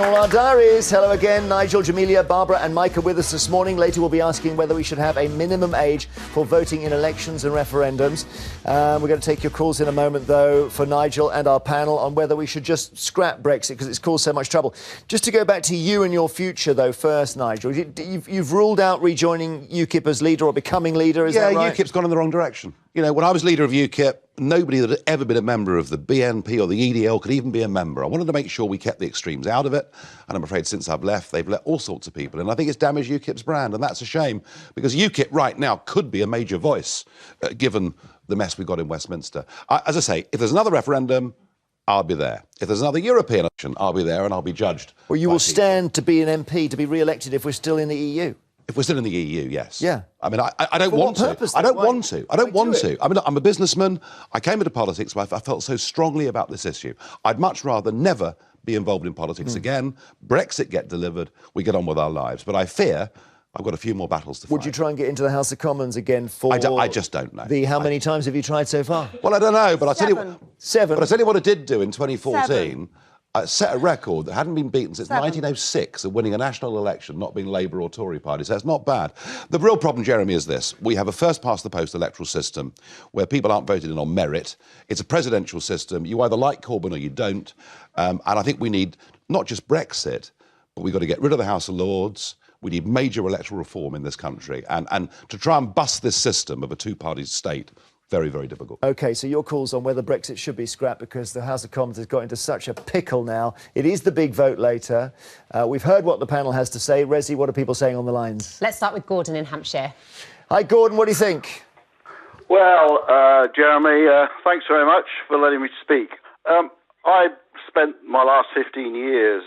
all our diaries. Hello again, Nigel, Jamelia, Barbara and Mike are with us this morning. Later we'll be asking whether we should have a minimum age for voting in elections and referendums. We're going to take your calls in a moment, though, for Nigel and our panel on whether we should just scrap Brexit because it's caused so much trouble. Just to go back to you and your future, though, first, Nigel, you've ruled out rejoining UKIP as leader or becoming leader, is that right? Yeah, UKIP's gone in the wrong direction. You know, when I was leader of UKIP, nobody that had ever been a member of the BNP or the EDL could even be a member. I wanted to make sure we kept the extremes out of it, and I'm afraid since I've left, they've let all sorts of people in. I think it's damaged UKIP's brand, and that's a shame, because UKIP right now could be a major voice, given the mess we've got in Westminster. As I say, if there's another referendum, I'll be there. If there's another European election, I'll be there, and I'll be judged. Well, you will stand to be an MP, to be re-elected if we're still in the EU. If we're still in the EU, yes. Yeah. I mean, I don't want to. I don't want to. I don't want to. I mean, I'm a businessman. I came into politics, but I felt so strongly about this issue. I'd much rather never be involved in politics again. Brexit get delivered. We get on with our lives. But I fear I've got a few more battles to fight. Would you try and get into the House of Commons again for... I just don't know. How many times have you tried so far? Well, I don't know, but I'll tell you... Seven. But I'll tell you what I did do in 2014. I set a record that hadn't been beaten since 1906 of winning a national election, not being Labour or Tory party, so it's not bad. The real problem, Jeremy, is this. We have a first-past-the-post electoral system where people aren't voted in on merit. It's a presidential system. You either like Corbyn or you don't. And I think we need not just Brexit, but we've got to get rid of the House of Lords. We need major electoral reform in this country. And to try and bust this system of a two-party state, very, very difficult. OK, so your calls on whether Brexit should be scrapped because the House of Commons has got into such a pickle now. It is the big vote later. We've heard what the panel has to say. Rezi, what are people saying on the lines? Let's start with Gordon in Hampshire. Hi, Gordon, what do you think? Well, Jeremy, thanks very much for letting me speak. I spent my last 15 years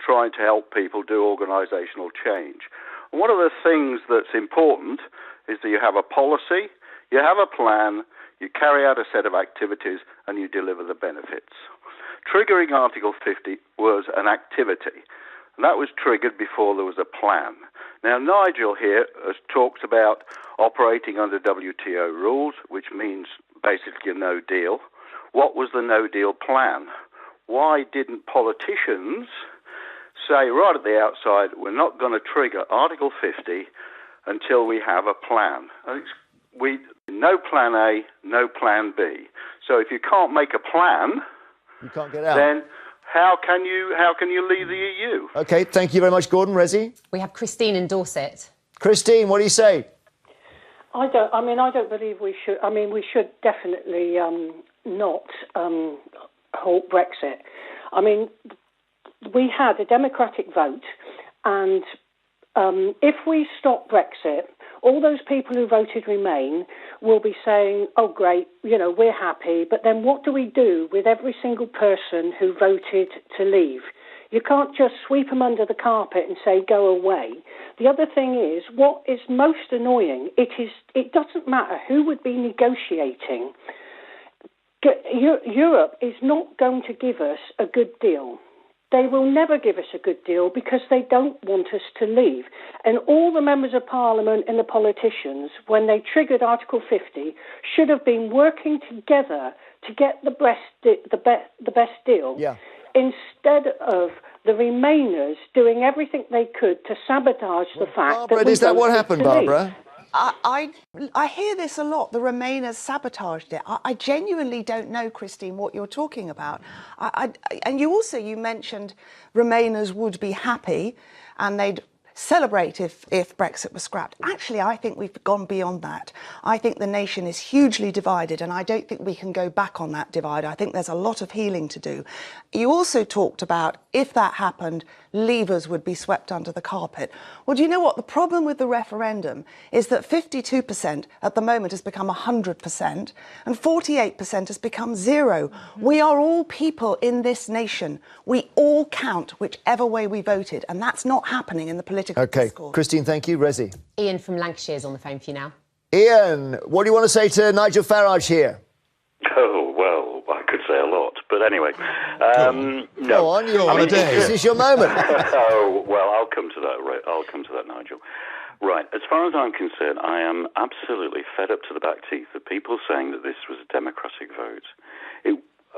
trying to help people do organisational change. And one of the things that's important is that you have a policy, you have a plan, you carry out a set of activities, and you deliver the benefits. Triggering Article 50 was an activity, and that was triggered before there was a plan. Now, Nigel here has talked about operating under WTO rules, which means basically a no deal. What was the no deal plan? Why didn't politicians say right at the outside, we're not going to trigger Article 50 until we have a plan? No plan A, no plan B. So if you can't make a plan, you can't get out. Then how can you leave the EU? OK, thank you very much, Gordon. Rezi? We have Christine in Dorset. Christine, what do you say? I don't believe we should. I mean, we should definitely not halt Brexit. I mean, we had a democratic vote, and if we stop Brexit, all those people who voted Remain will be saying, oh, great, you know, we're happy. But then what do we do with every single person who voted to leave? You can't just sweep them under the carpet and say, go away. The other thing is, what is most annoying, it doesn't matter who would be negotiating. Europe is not going to give us a good deal. They will never give us a good deal because they don't want us to leave. And all the members of Parliament and the politicians, when they triggered Article 50, should have been working together to get the best deal. Yeah. Instead of the Remainers doing everything they could to sabotage the fact Barbara, is that what happened, Barbara? I hear this a lot. The Remainers sabotaged it. I genuinely don't know, Christine, what you're talking about. And you mentioned Remainers would be happy and they'd celebrate if Brexit was scrapped. Actually, I think we've gone beyond that. I think the nation is hugely divided, and I don't think we can go back on that divide. I think there's a lot of healing to do. You also talked about, if that happened, leavers would be swept under the carpet. Well, do you know what? The problem with the referendum is that 52% at the moment has become 100%, and 48% has become zero. We are all people in this nation. We all count whichever way we voted, and that's not happening in the political discourse. Christine, thank you. Rezi? Ian from Lancashire is on the phone for you now. Ian, what do you want to say to Nigel Farage here? Oh, well, I could say a lot, but anyway. Go on, this is your moment. Oh, well, I'll come to that, Nigel. Right, as far as I'm concerned, I am absolutely fed up to the back teeth of people saying that this was a democratic vote.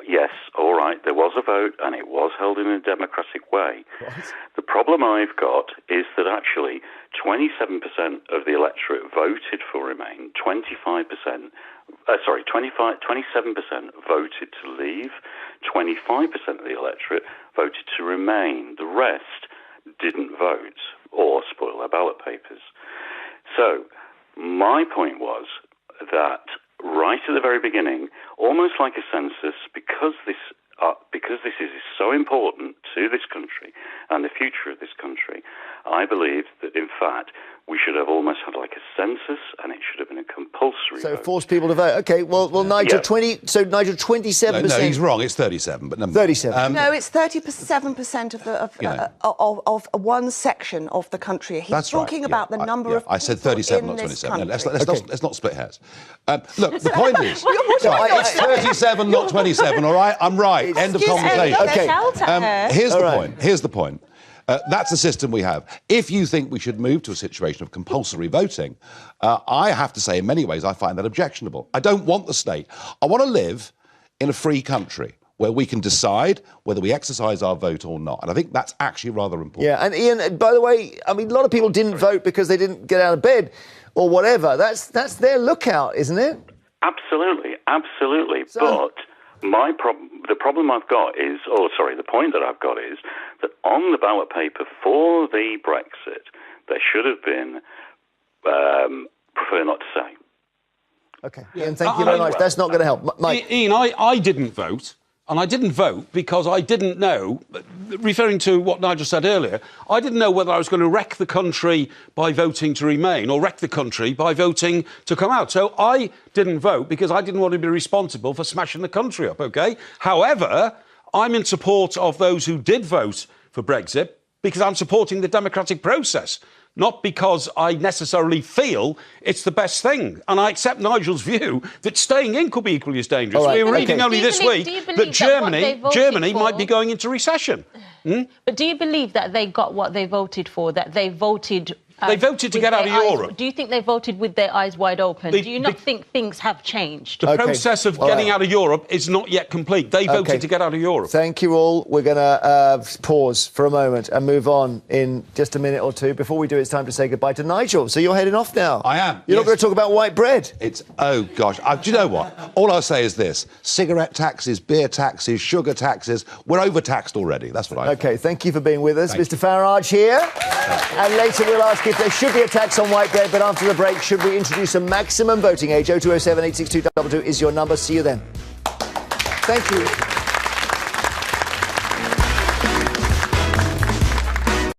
Yes, all right, there was a vote and it was held in a democratic way. What? The problem I've got is that actually 27% of the electorate voted for Remain, 27% voted to leave, 25% of the electorate voted to remain. The rest didn't vote or spoil their ballot papers. So my point was that right at the very beginning, almost like a census, because this is so important to this country and the future of this country, I believe that, in fact, we should have almost had like a census, and it should have been a compulsory So vote. force people to vote. Okay, well, Nigel, Yeah. Nigel, 27%. No, he's wrong. It's 37, but no. 37. No, it's 37% of one section of the country. He's That's right. talking about the number of people I said 37, not in this 27. No, country. let's not split hairs. Look, the point is, Right, it's 37, not 27. All right, I'm right. End of conversation. Okay. Here's All the right. point. Here's the point. That's the system we have. If you think we should move to a situation of compulsory voting, I have to say, in many ways, I find that objectionable. I don't want the state. I want to live in a free country where we can decide whether we exercise our vote or not. And I think that's actually rather important. Yeah, and Ian, by the way, I mean, a lot of people didn't vote because they didn't get out of bed or whatever. That's their lookout, isn't it? Absolutely, absolutely. So- But the problem I've got is, the point that I've got is that on the ballot paper for the Brexit, there should have been prefer not to say. Okay, Ian, thank you very much. That's not going to help. Mike. Ian, I didn't vote. And I didn't vote because I didn't know, referring to what Nigel said earlier, I didn't know whether I was going to wreck the country by voting to remain or wreck the country by voting to come out. So I didn't vote because I didn't want to be responsible for smashing the country up, OK? However, I'm in support of those who did vote for Brexit because I'm supporting the democratic process, not because I necessarily feel it's the best thing. And I accept Nigel's view that staying in could be equally as dangerous. All right, We were reading okay. only this week that Germany might be going into recession. But do you believe that they got what they voted for, that they voted... They voted to get out of Europe. Do you think they voted with their eyes wide open? They- Do you not they- think things have changed? The Okay. process of All getting right. out of Europe is not yet complete. They voted Okay. to get out of Europe. Thank you all. We're going to pause for a moment and move on in just a minute or two. Before we do, it's time to say goodbye to Nigel. So you're heading off now. I am, You're not yes. going to talk about white bread. Oh, gosh. Do you know what? All I'll say is this. Cigarette taxes, beer taxes, sugar taxes. We're overtaxed already. That's what I think. OK, thank you for being with us. Thank Mr Farage here. And later we'll ask if there should be a tax on white bread, but after the break, should we introduce a maximum voting age? 0207 862 22 is your number. See you then. Thank you.